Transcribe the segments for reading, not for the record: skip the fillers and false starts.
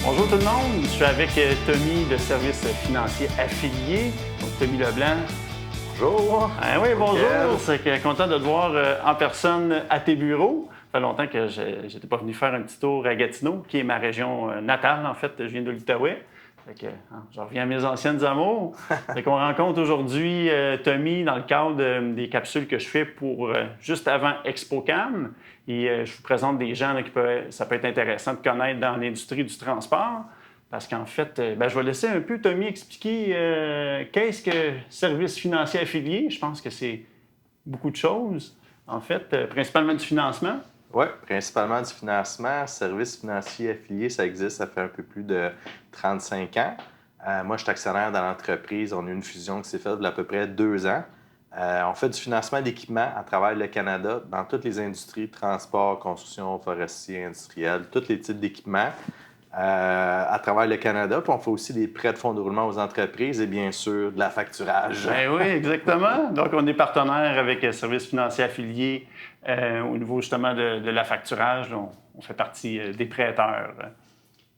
Bonjour tout le monde, je suis avec Tommy de Services financiers affiliés, donc Tommy Leblanc. Bonjour! Ah oui, bonjour, Nickel. c'est content de te voir en personne à tes bureaux. Ça fait longtemps que je n'étais pas venu faire un petit tour à Gatineau, qui est ma région natale en fait, je viens de l'Outaouais. Je reviens à mes anciennes amours. Fait qu'on rencontre aujourd'hui Tommy dans le cadre des capsules que je fais pour juste avant ExpoCam. Et je vous présente des gens là, ça peut être intéressant de connaître dans l'industrie du transport. Parce qu'en fait, je vais laisser un peu Tommy expliquer qu'est-ce que service financier affilié. Je pense que c'est beaucoup de choses. En fait, principalement du financement. Oui, principalement du financement. Service financier affilié, ça existe, ça fait un peu plus de 35 ans. Moi, je suis actionnaire dans l'entreprise. On a eu une fusion qui s'est faite il y a à peu près 2 ans. On fait du financement d'équipements à travers le Canada dans toutes les industries, transport, construction, forestier, industriel, tous les types d'équipements à travers le Canada. Puis on fait aussi des prêts de fonds de roulement aux entreprises et bien sûr de la facturage. Ben oui, exactement. Donc, on est partenaire avec Services financiers affiliés au niveau justement de la facturage. On fait partie des prêteurs.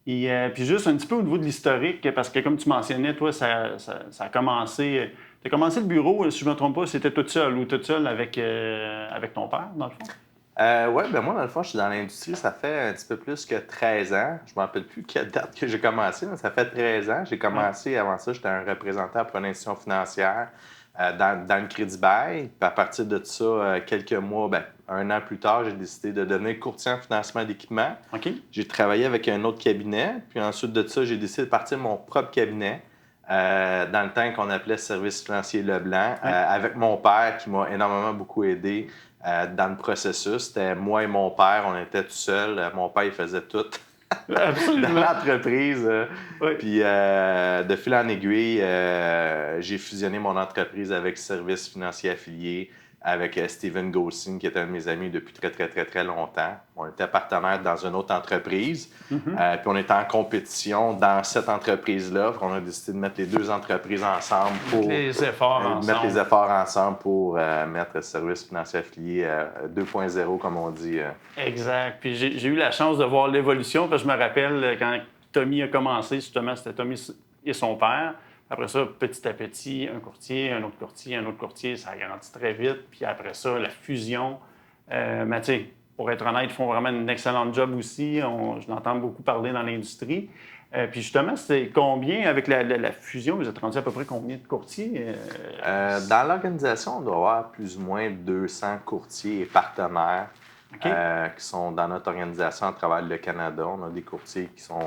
Et puis juste un petit peu au niveau de l'historique, parce que comme tu mentionnais, toi, ça a commencé. Tu as commencé le bureau, si je ne me trompe pas, c'était toute seule ou toute seule avec ton père, dans le fond? Oui, ben moi, dans le fond, je suis dans l'industrie, ça fait un petit peu plus que 13 ans. Je ne me rappelle plus quelle date que j'ai commencé, mais ça fait 13 ans. J'ai commencé, avant ça, j'étais un représentant pour une institution financière dans le crédit bail. Puis à partir de ça, quelques mois, un an plus tard, j'ai décidé de devenir courtier en financement d'équipement. OK. J'ai travaillé avec un autre cabinet. Puis ensuite de ça, j'ai décidé de partir mon propre cabinet. Dans le temps qu'on appelait Service financier Leblanc, avec mon père qui m'a énormément beaucoup aidé dans le processus. C'était moi et mon père, on était tout seuls. Mon père, il faisait tout dans l'entreprise. Oui. Puis de fil en aiguille, j'ai fusionné mon entreprise avec Service financier affilié, avec Steven Gosling, qui est un de mes amis depuis très, très, très, très longtemps. On était partenaires dans une autre entreprise. Puis on était en compétition dans cette entreprise-là. On a décidé de mettre les deux entreprises ensemble pour mettre les efforts ensemble pour mettre Service financier affilié 2.0, comme on dit. Exact. Puis j'ai eu la chance de voir l'évolution, parce que je me rappelle quand Tommy a commencé, justement, c'était Tommy et son père. Après ça, petit à petit, un courtier, un autre courtier, un autre courtier, ça a grandi très vite. Puis après ça, la fusion. Mais tu sais, pour être honnête, ils font vraiment une excellente job aussi. Je l'entends beaucoup parler dans l'industrie. Puis justement, c'était combien, avec la fusion, vous êtes rendu à peu près combien de courtiers? Dans l'organisation, on doit avoir plus ou moins 200 courtiers et partenaires. OK. Qui sont dans notre organisation à travers le Canada. On a des courtiers qui sont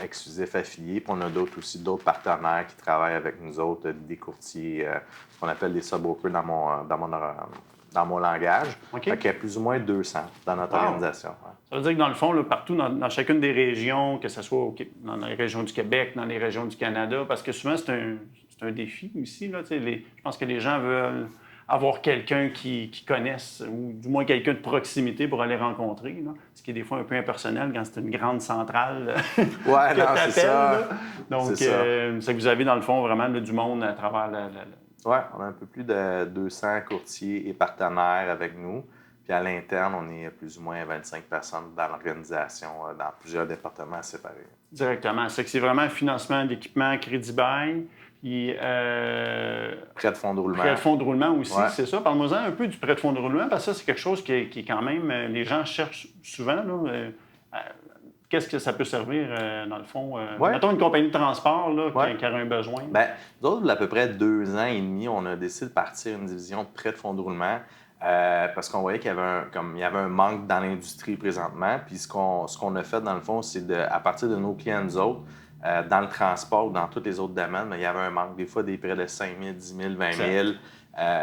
exclusifs affiliés, puis on a d'autres partenaires qui travaillent avec nous autres, des courtiers qu'on appelle des sub-brokers dans mon langage. OK. Fait qu'il y a plus ou moins 200 dans notre organisation. Ouais. Ça veut dire que dans le fond, là, partout dans chacune des régions, que ce soit dans les régions du Québec, dans les régions du Canada, parce que souvent, c'est un défi aussi. Là, je pense que les gens veulent avoir quelqu'un qui connaisse, ou du moins quelqu'un de proximité pour aller rencontrer, là, ce qui est des fois un peu impersonnel quand c'est une grande centrale Ouais, que non, c'est ça. là. Donc, c'est que vous avez dans le fond vraiment du monde à travers Oui, on a un peu plus de 200 courtiers et partenaires avec nous. Puis à l'interne, on est plus ou moins 25 personnes dans l'organisation, dans plusieurs départements séparés. Directement. C'est vraiment un financement d'équipement, crédit bail. Puis, prêt de fonds de roulement. Prêt de fonds de roulement aussi, ouais. C'est ça. Parle-moi-en un peu du prêt de fonds de roulement, parce que ça, c'est quelque chose qui est quand même... les gens cherchent souvent. Là, qu'est-ce que ça peut servir, dans le fond? Mettons une compagnie de transport là, qui aurait un besoin. Bien, nous autres, il y a à peu près 2 ans et demi, on a décidé de partir une division de prêt de fonds de roulement parce qu'on voyait qu'il y avait un manque dans l'industrie présentement. Puis ce qu'on a fait, dans le fond, c'est à partir de nos clients, nous autres, dans le transport ou dans tous les autres domaines, mais il y avait un manque. Des fois, des prêts de 5 000, 10 000, 20 000.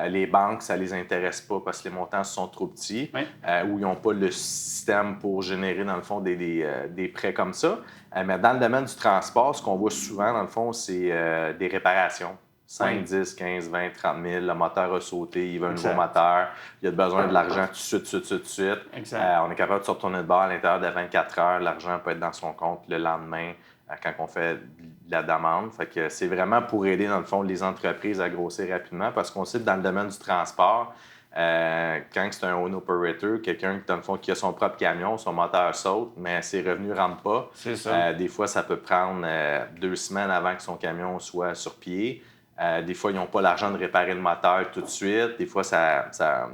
Les banques, ça ne les intéresse pas parce que les montants sont trop petits ou ils n'ont pas le système pour générer, dans le fond, des prêts comme ça. Mais dans le domaine du transport, ce qu'on voit souvent, dans le fond, c'est des réparations. 5, 10, 15, 20, 30 000. Le moteur a sauté, il veut un nouveau moteur. Il a besoin de l'argent tout de suite. On est capable de se retourner de bord à l'intérieur de 24 heures. L'argent peut être dans son compte le lendemain quand on fait la demande. Fait que c'est vraiment pour aider, dans le fond, les entreprises à grossir rapidement parce qu'on sait que dans le domaine du transport, Quand c'est un own operator, quelqu'un dans le fond, qui a son propre camion, son moteur saute, mais ses revenus ne rentrent pas. C'est ça. Des fois, ça peut prendre 2 semaines avant que son camion soit sur pied. Des fois, ils n'ont pas l'argent de réparer le moteur tout de suite. Des fois,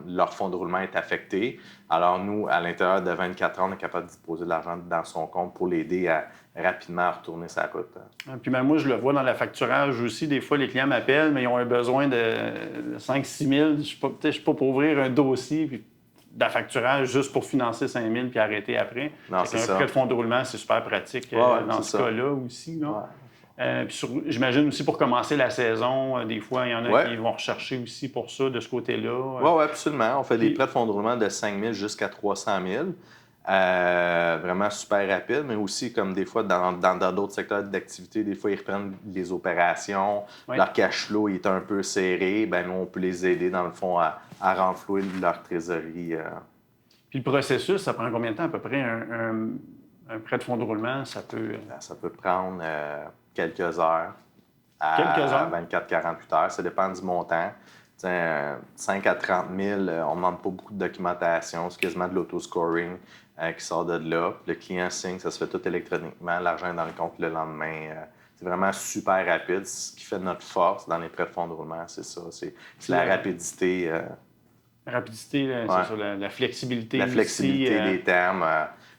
leur fonds de roulement est affecté. Alors, nous, à l'intérieur de 24 heures, on est capable de déposer de l'argent dans son compte pour l'aider à rapidement retourner sa route. Puis même moi, je le vois dans la facturage aussi. Des fois, les clients m'appellent, mais ils ont un besoin de 5-6 000. Je ne suis pas pour ouvrir un dossier puis d'affacturage juste pour financer 5 000 puis arrêter après. Non, c'est ça. Un prêt de fonds de roulement, c'est super pratique dans ce cas-là aussi. Là. J'imagine aussi pour commencer la saison, des fois, il y en a qui vont rechercher aussi pour ça, de ce côté-là. Oui, absolument. On fait des prêts de fonds de roulement de 5 000 jusqu'à 300 000. Vraiment super rapide, mais aussi comme des fois dans d'autres secteurs d'activité, des fois ils reprennent les opérations, leur cash flow est un peu serré, nous on peut les aider dans le fond à renflouer leur trésorerie. Puis le processus, ça prend combien de temps à peu près un prêt de fonds de roulement? Ça peut prendre quelques heures à 24-48 heures, ça dépend du montant. 5 à 30 000, on ne demande pas beaucoup de documentation, c'est quasiment de l'autoscoring qui sort de là. Le client signe, ça se fait tout électroniquement, l'argent est dans le compte le lendemain. C'est vraiment super rapide. Ce qui fait notre force dans les prêts de fonds de roulement, c'est ça. C'est la rapidité. La rapidité, c'est ça, la flexibilité. La flexibilité des termes.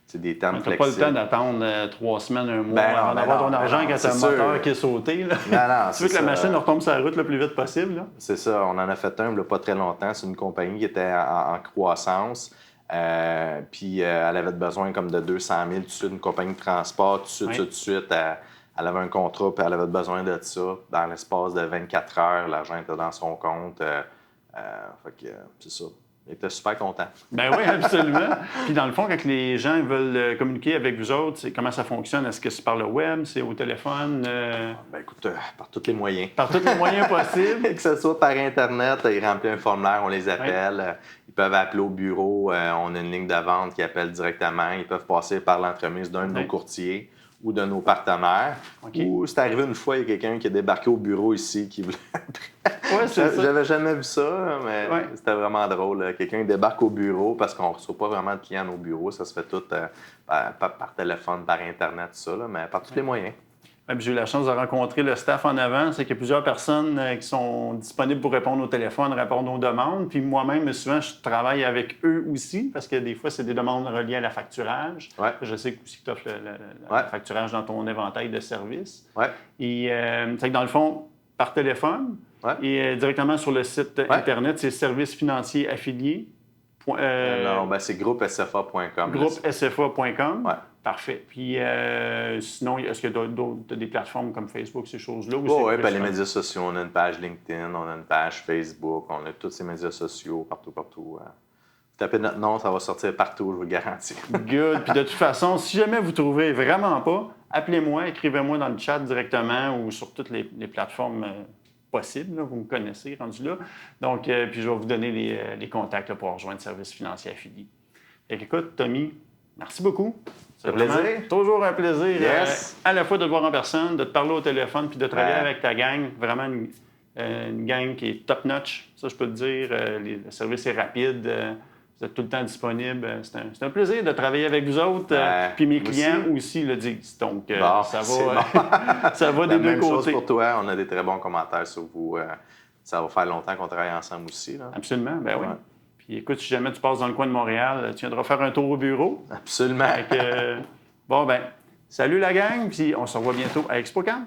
C'est des termes flexibles. Tu n'as pas le temps d'attendre 3 semaines, un mois avant d'avoir ton argent quand tu as un moteur qui est sauté. Là. Non, tu veux que la machine retombe sur la route le plus vite possible. Là? C'est ça. On en a fait un il n'y a pas très longtemps. C'est une compagnie qui était en croissance. Puis elle avait besoin comme de 200 000 tout de suite, une compagnie de transport, tout de suite. Elle avait un contrat, puis elle avait besoin de ça. Dans l'espace de 24 heures, l'argent était dans son compte. Fait que c'est ça. Il était super content. Ben oui, absolument. Puis dans le fond, quand les gens veulent communiquer avec vous autres, comment ça fonctionne? Est-ce que c'est par le web, c'est au téléphone? Écoute, par tous les moyens. Par tous les moyens possibles? Que ce soit par Internet, ils remplissent un formulaire, on les appelle. Ils peuvent appeler au bureau. On a une ligne de vente qui appelle directement. Ils peuvent passer par l'entremise d'un de nos courtiers ou de nos partenaires. Ou c'est arrivé une fois, il y a quelqu'un qui a débarqué au bureau ici qui voulait... J'avais jamais vu ça, mais c'était vraiment drôle. Quelqu'un débarque au bureau parce qu'on ne reçoit pas vraiment de clients à nos bureaux. Ça se fait tout par téléphone, par Internet, tout ça, mais par tous les moyens. J'ai eu la chance de rencontrer le staff en avant. C'est qu'il y a plusieurs personnes qui sont disponibles pour répondre au téléphone, répondre aux demandes. Puis moi-même, souvent, je travaille avec eux aussi parce que des fois, c'est des demandes reliées à la facturage. Je sais aussi que tu offres le facturage dans ton éventail de services. Et c'est que dans le fond, par téléphone et directement sur le site Internet, c'est Services financiers affiliés. Non, c'est groupesfa.com. Groupesfa.com. Parfait. Puis sinon, est-ce qu'il y a des plateformes comme Facebook, ces choses-là? Oui, les médias sociaux. On a une page LinkedIn, on a une page Facebook, on a tous ces médias sociaux partout. Vous tapez notre nom, ça va sortir partout, je vous le garantis. Good. Puis de toute façon, si jamais vous ne trouvez vraiment pas, appelez-moi, écrivez-moi dans le chat directement ou sur toutes les plateformes possibles. Là, vous me connaissez, rendu là. Donc, puis je vais vous donner les contacts là, pour rejoindre Services financiers affiliés. Écoute, Tommy, merci beaucoup. C'est un plaisir. Toujours un plaisir à la fois de te voir en personne, de te parler au téléphone puis de travailler avec ta gang. Vraiment une gang qui est top-notch, ça je peux te dire. Le service est rapide, vous êtes tout le temps disponible. C'est un plaisir de travailler avec vous autres. Puis mes clients aussi le disent. Donc, ça va des deux côtés. Même chose pour toi. On a des très bons commentaires sur vous. Ça va faire longtemps qu'on travaille ensemble aussi. Là. Absolument, oui. Puis écoute, si jamais tu passes dans le coin de Montréal, tu viendras faire un tour au bureau. Absolument. Salut la gang, puis on se revoit bientôt à ExpoCam.